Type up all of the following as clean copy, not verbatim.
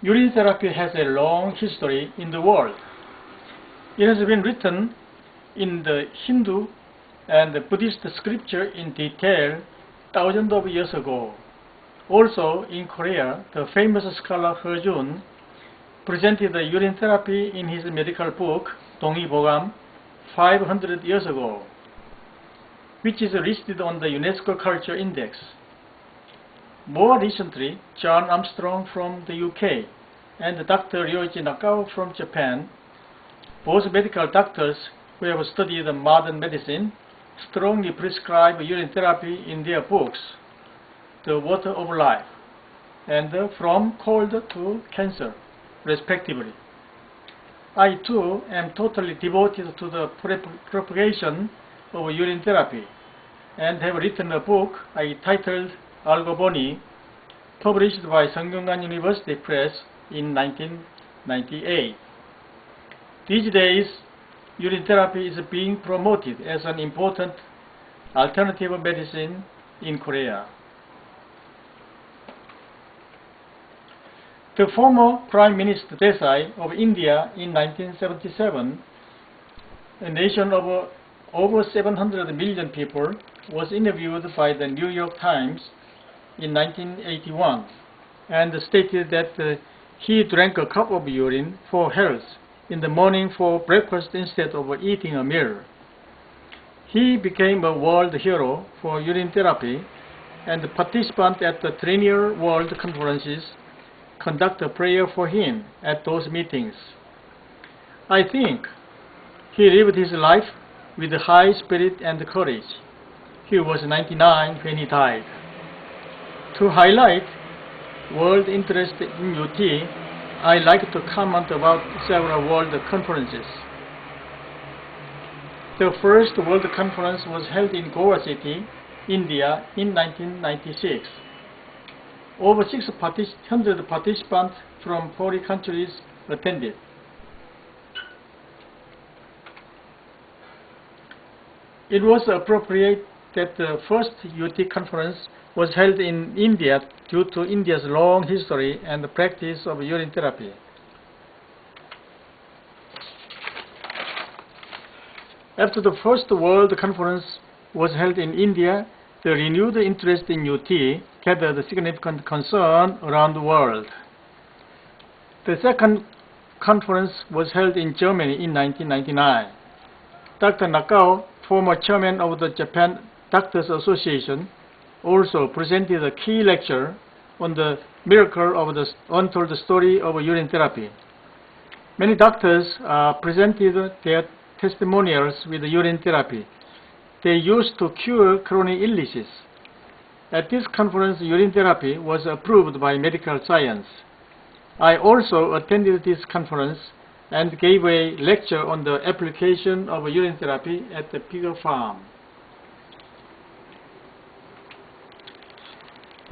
Urine therapy has a long history in the world. It has been written in the Hindu and the Buddhist scripture in detail thousands of years ago. Also in Korea, the famous scholar He-jun presented the urine therapy in his medical book 동의보감 500 years ago, which is listed on the UNESCO Culture Index. More recently, John Armstrong from the UK and Dr. Ryoji Nakao from Japan, both medical doctors who have studied modern medicine, strongly prescribe urine therapy in their books, The Water of Life and From Cold to Cancer, respectively. I too am totally devoted to the propagation of urine therapy and have written a book I titled 알고 보니, published by Seongkyungan University Press in 1998. These days, urine therapy is being promoted as an important alternative medicine in Korea. The former Prime Minister Desai of India in 1977, a nation of over 700 million people, was interviewed by the New York Times in 1981 and stated that he drank a cup of urine for health in the morning for breakfast instead of eating a meal. He became a world hero for urine therapy, and participants at the Triennial World Conferences conduct a prayer for him at those meetings. I think he lived his life with high spirit and courage. He was 99 when he died. To highlight world interest in UT, I like to comment about several world conferences. The first world conference was held in Goa City, India in 1996. Over 600 participants from 40 countries attended. It was appropriate that the first UT conference was held in India due to India's long history and the practice of urine therapy. After the first World Conference was held in India, the renewed interest in UT gathered significant concern around the world. The second conference was held in Germany in 1999. Dr. Nakao, former chairman of the Japan Doctors Association, also presented a key lecture on the miracle of the untold story of urine therapy. Many doctors presented their testimonials with urine therapy they used to cure chronic illnesses. At this conference, urine therapy was approved by medical science. I also attended this conference and gave a lecture on the application of urine therapy at the pig farm.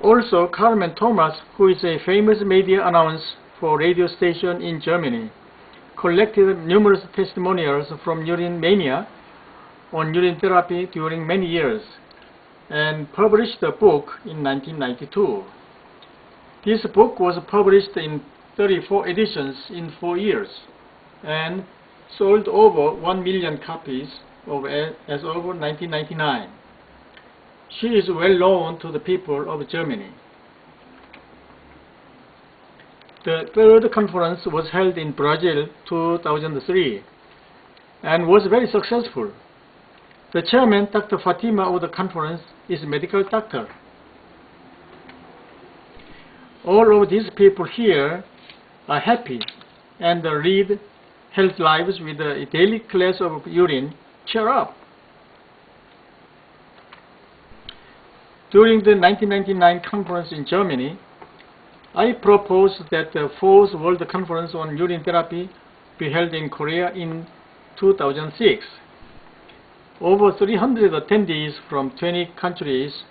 Also, Carmen Thomas, who is a famous media announcer for a radio station in Germany, collected numerous testimonials from urine mania on urine therapy during many years and published a book in 1992. This book was published in 34 editions in 4 years and sold over 1 million copies as of 1999. She is well known to the people of Germany. The third conference was held in Brazil 2003 and was very successful. The chairman, Dr. Fatima, of the conference is a medical doctor. All of these people here are happy and lead healthy lives with a daily glass of urine. Cheer up! During the 1999 conference in Germany, I proposed that the fourth World Conference on Urine Therapy be held in Korea in 2006. Over 300 attendees from 20 countries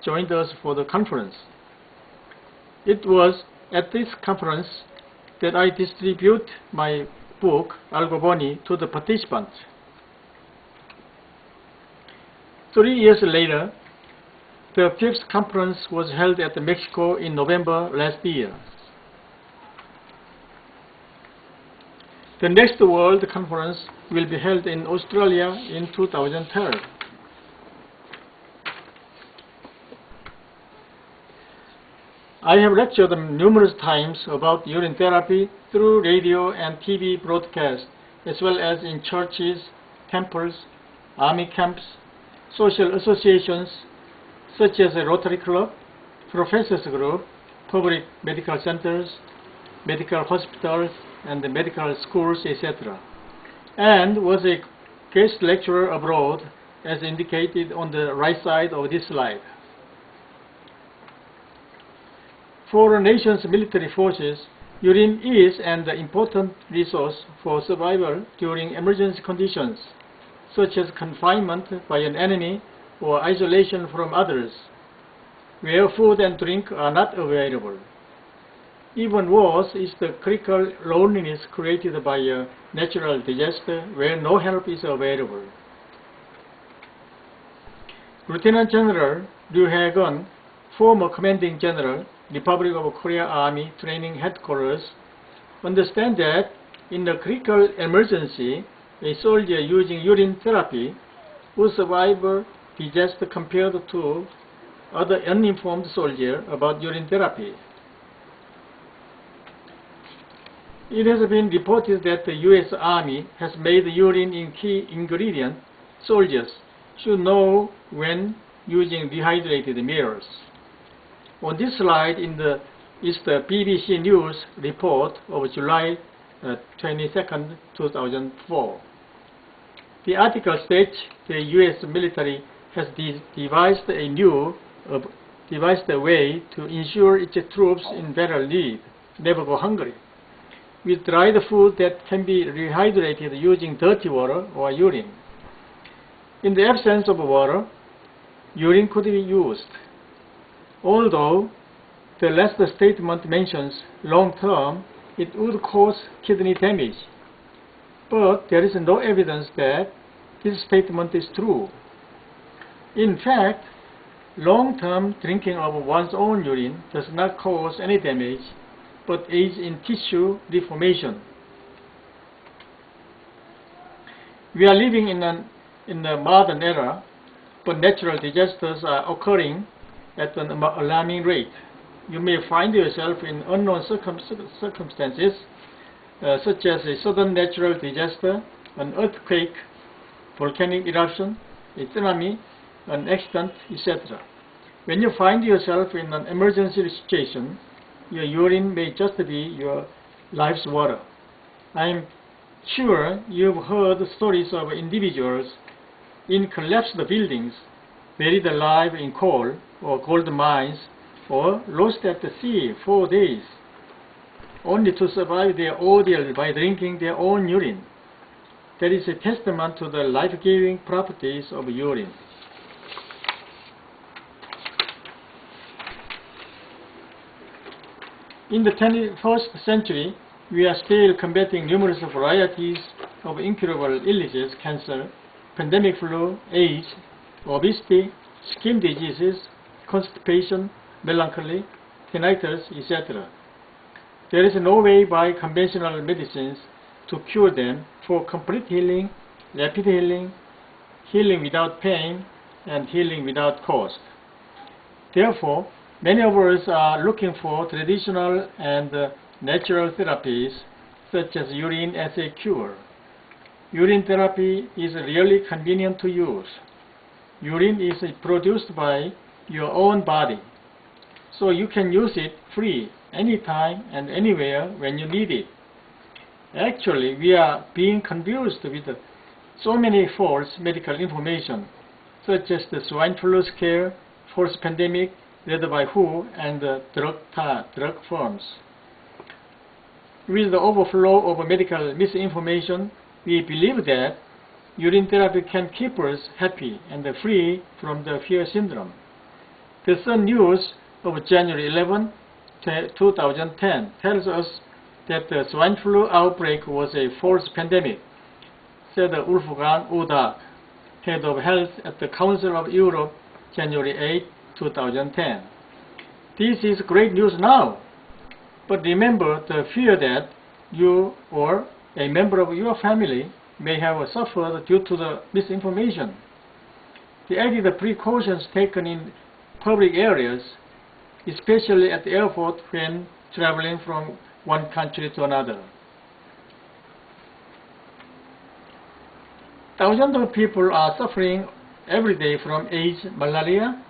joined us for the conference. It was at this conference that I distribute my book, 알고 보니, to the participants. 3 years later, the fifth conference was held at Mexico in November last year. The next World Conference will be held in Australia in 2012. I have lectured numerous times about urine therapy through radio and TV broadcasts, as well as in churches, temples, army camps, social associations such as a Rotary Club, Professors Group, public medical centers, medical hospitals, and medical schools, etc., and was a guest lecturer abroad, as indicated on the right side of this slide. For a nation's military forces, urine is an important resource for survival during emergency conditions, such as confinement by an enemy or isolation from others, where food and drink are not available. Even worse is the critical loneliness created by a natural disaster where no help is available. Lieutenant General Ryu Hae-gun, former Commanding General, Republic of Korea Army Training Headquarters, understand that in a critical emergency, a soldier using urine therapy would survive a disaster compared to other uninformed soldiers about urine therapy. It has been reported that the U.S. Army has made urine a key ingredient soldiers should know when using dehydrated meals. On this slide is the BBC News report of July 22, 2004. The article states the U.S. military has devised a way to ensure its troops in battle need never go hungry, with dried food that can be rehydrated using dirty water or urine. In the absence of water, urine could be used. Although the last statement mentions long-term, it would cause kidney damage. But there is no evidence that this statement is true. In fact, long-term drinking of one's own urine does not cause any damage, but aids in tissue reformation. We are living in the modern era, but natural disasters are occurring at an alarming rate. You may find yourself in unknown circumstances, such as a sudden natural disaster, an earthquake, volcanic eruption, a tsunami, an accident, etc. When you find yourself in an emergency situation, your urine may just be your life's water. I am sure you've heard stories of individuals in collapsed buildings, buried alive in coal or gold mines, or lost at the sea 4 days, only to survive their ordeal by drinking their own urine. That is a testament to the life-giving properties of urine. In the 21st century, we are still combating numerous varieties of incurable illnesses, cancer, pandemic flu, AIDS, obesity, skin diseases, constipation, melancholy, tinnitus, etc. There is no way by conventional medicines to cure them for complete healing, rapid healing, healing without pain, and healing without cost. Therefore, many of us are looking for traditional and natural therapies, such as urine as a cure. Urine therapy is really convenient to use. Urine is produced by your own body, so you can use it free anytime and anywhere when you need it. Actually, we are being confused with so many false medical information, such as the swine flu scare, false pandemic, led by WHO, and drug firms. With the overflow of medical misinformation, we believe that urine therapy can keep us happy and free from the fear syndrome. The Sun News of January 11, 2010 tells us that the swine flu outbreak was a false pandemic, said Wolfgang Udak, head of health at the Council of Europe, January 8, 2010. This is great news now, but remember the fear that you or a member of your family may have suffered due to the misinformation. The added precautions taken in public areas, especially at the airport when traveling from one country to another. Thousands of people are suffering every day from AIDS, malaria,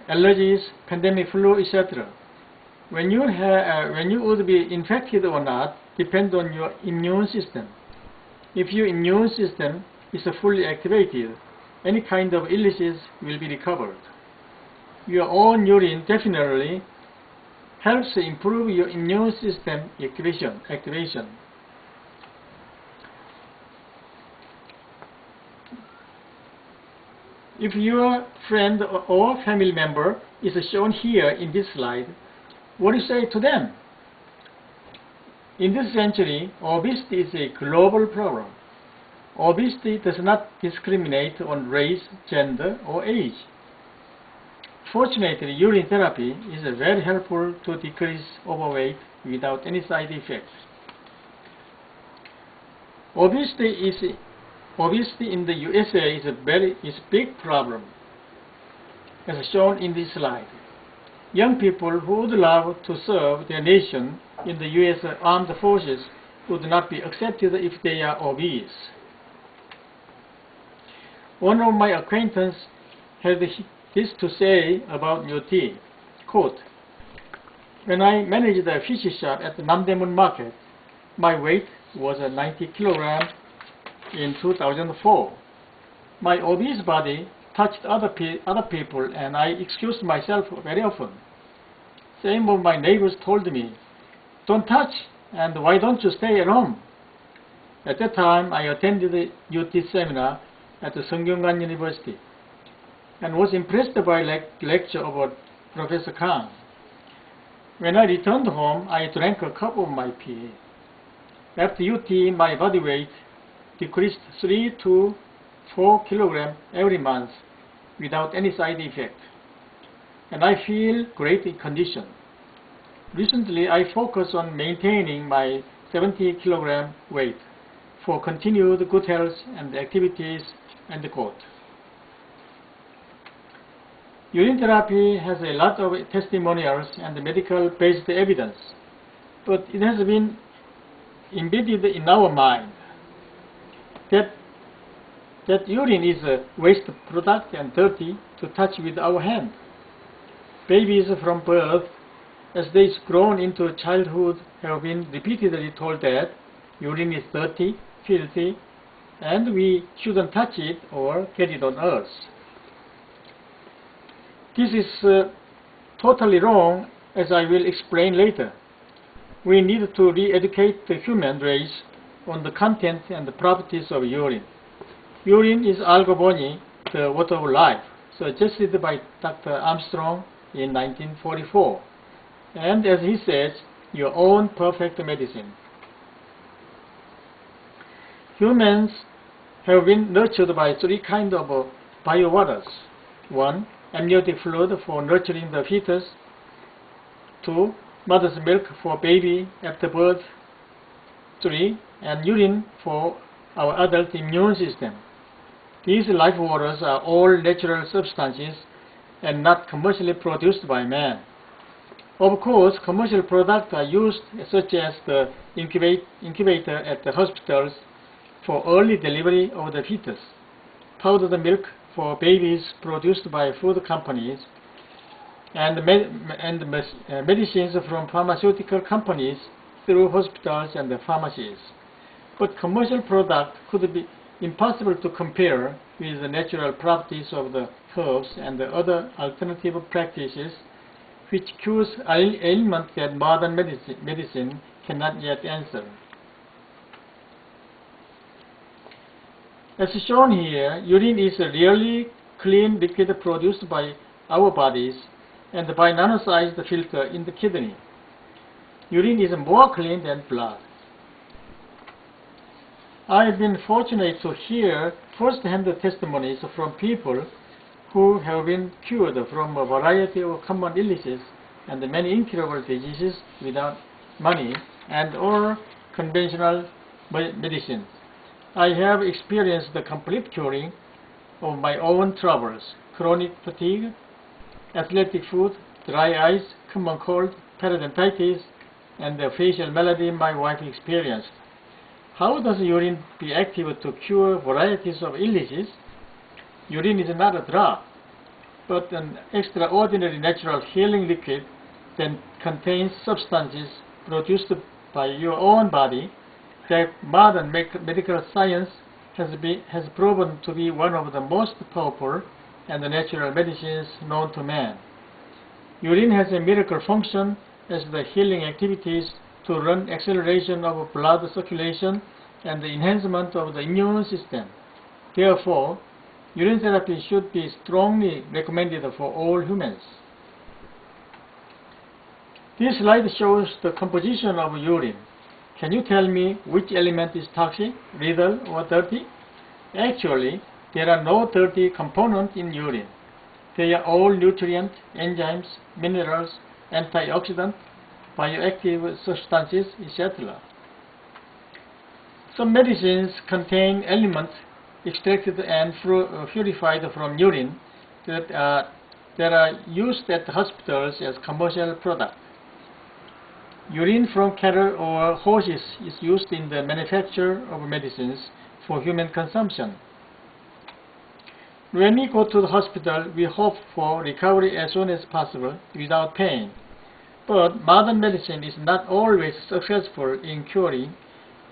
allergies, pandemic flu, etc. When you would be infected or not depends on your immune system. If your immune system is fully activated, any kind of illnesses will be recovered. Your own urine definitely helps improve your immune system activation. If your friend or family member is shown here in this slide, what do you say to them? In this century, obesity is a global problem. Obesity does not discriminate on race, gender, or age. Fortunately, urine therapy is very helpful to decrease overweight without any side effects. Obesity in the USA is a big problem, as shown in this slide. Young people who would love to serve their nation in the U.S. Armed Forces would not be accepted if they are obese. One of my acquaintances had this to say about UT, quote, "When I managed a fish shop at the Namdaemun market, my weight was 90 kilograms in 2004. My obese body touched other people and I excused myself very often. Some of my neighbors told me, 'Don't touch, and why don't you stay at home?' At that time, I attended the UT seminar at the Seungkyungan University and was impressed by lecture of Professor Kang. When I returned home, I drank a cup of my PA. After UT, my body weight decreased 3 to 4 kilograms every month without any side effect, and I feel great in condition. Recently, I focus on maintaining my 70 kilogram weight for continued good health and activities." End quote. Urine therapy has a lot of testimonials and medical-based evidence, but it has been embedded in our mind that urine is a waste product and dirty to touch with our hand. Babies from birth, as they grown into childhood, have been repeatedly told that urine is dirty, filthy, and we shouldn't touch it or get it on us. This is totally wrong, as I will explain later. We need to re-educate the human race on the content and the properties of urine. Urine is algo boni, the water of life, suggested by Dr. Armstrong in 1944, and as he says, your own perfect medicine. Humans have been nurtured by three kinds of biowaters. 1. Amniotic fluid for nurturing the fetus. 2. Mother's milk for baby after birth. 3. And urine for our adult immune system. These life waters are all natural substances and not commercially produced by man. Of course, commercial products are used, such as the incubator at the hospitals for early delivery of the fetus, powdered milk for babies produced by food companies, and medicines from pharmaceutical companies through hospitals and pharmacies. But commercial products could be impossible to compare with the natural properties of the herbs and the other alternative practices which cures ailments that modern medicine cannot yet answer. As shown here, urine is a really clean liquid produced by our bodies and by nano-sized filter in the kidney. Urine is more clean than blood. I have been fortunate to hear first-hand testimonies from people who have been cured from a variety of common illnesses and many incurable diseases without money and or conventional medicines. I have experienced the complete curing of my own troubles, chronic fatigue, athletic foot, dry eyes, common cold, periodontitis, and the facial malady my wife experienced. How does urine be active to cure varieties of illnesses? Urine is not a drug, but an extraordinary natural healing liquid that contains substances produced by your own body that modern medical science has proven to be one of the most powerful and natural medicines known to man. Urine has a miracle function as the healing activities to run acceleration of blood circulation and the enhancement of the immune system. Therefore, urine therapy should be strongly recommended for all humans. This slide shows the composition of urine. Can you tell me which element is toxic, lethal, or dirty? Actually, there are no dirty components in urine. They are all nutrients, enzymes, minerals, antioxidants, bioactive substances, etc. Some medicines contain elements extracted and purified from urine that are used at hospitals as commercial products. Urine from cattle or horses is used in the manufacture of medicines for human consumption. When we go to the hospital, we hope for recovery as soon as possible without pain. But modern medicine is not always successful in curing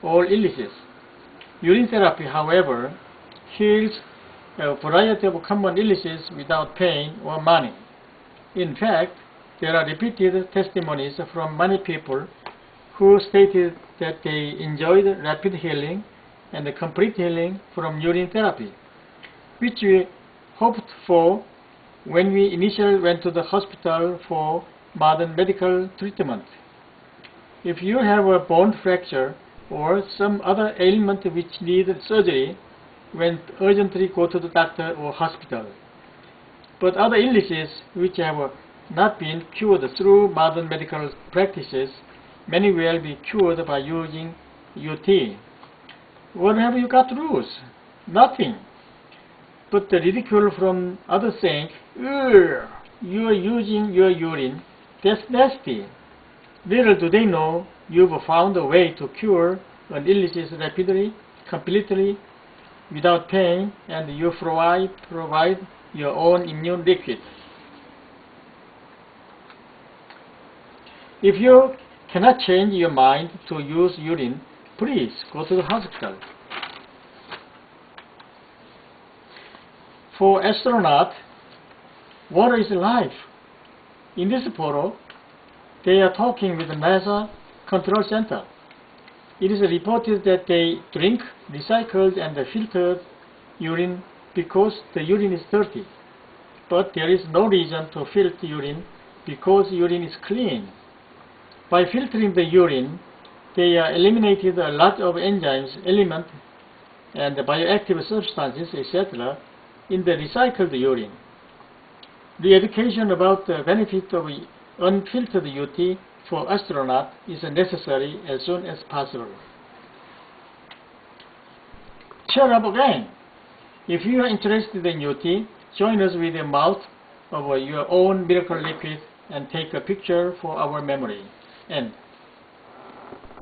all illnesses. Urine therapy, however, heals a variety of common illnesses without pain or money. In fact, there are repeated testimonies from many people who stated that they enjoyed rapid healing and complete healing from urine therapy, which we hoped for when we initially went to the hospital for modern medical treatment. If you have a bone fracture or some other ailment which needs surgery, then urgently go to the doctor or hospital. But other illnesses which have not been cured through modern medical practices may well be cured by using UT. What have you got to lose? Nothing. But the ridicule from others saying, "Ugh, you are using your urine, that's nasty." Little do they know you've found a way to cure an illness rapidly, completely, without pain, and you provide your own immune liquid. If you cannot change your mind to use urine, please go to the hospital. For astronauts, water is life. In this photo, they are talking with the NASA Control Center. It is reported that they drink recycled and filtered urine because the urine is dirty. But there is no reason to filter urine because urine is clean. By filtering the urine, they eliminated a lot of enzymes, elements, and bioactive substances, etc. in the recycled urine. The education about the benefit of unfiltered UT for astronauts is necessary as soon as possible. Cheer up again! If you are interested in UT, join us with a mouth of your own miracle liquid and take a picture for our memory. And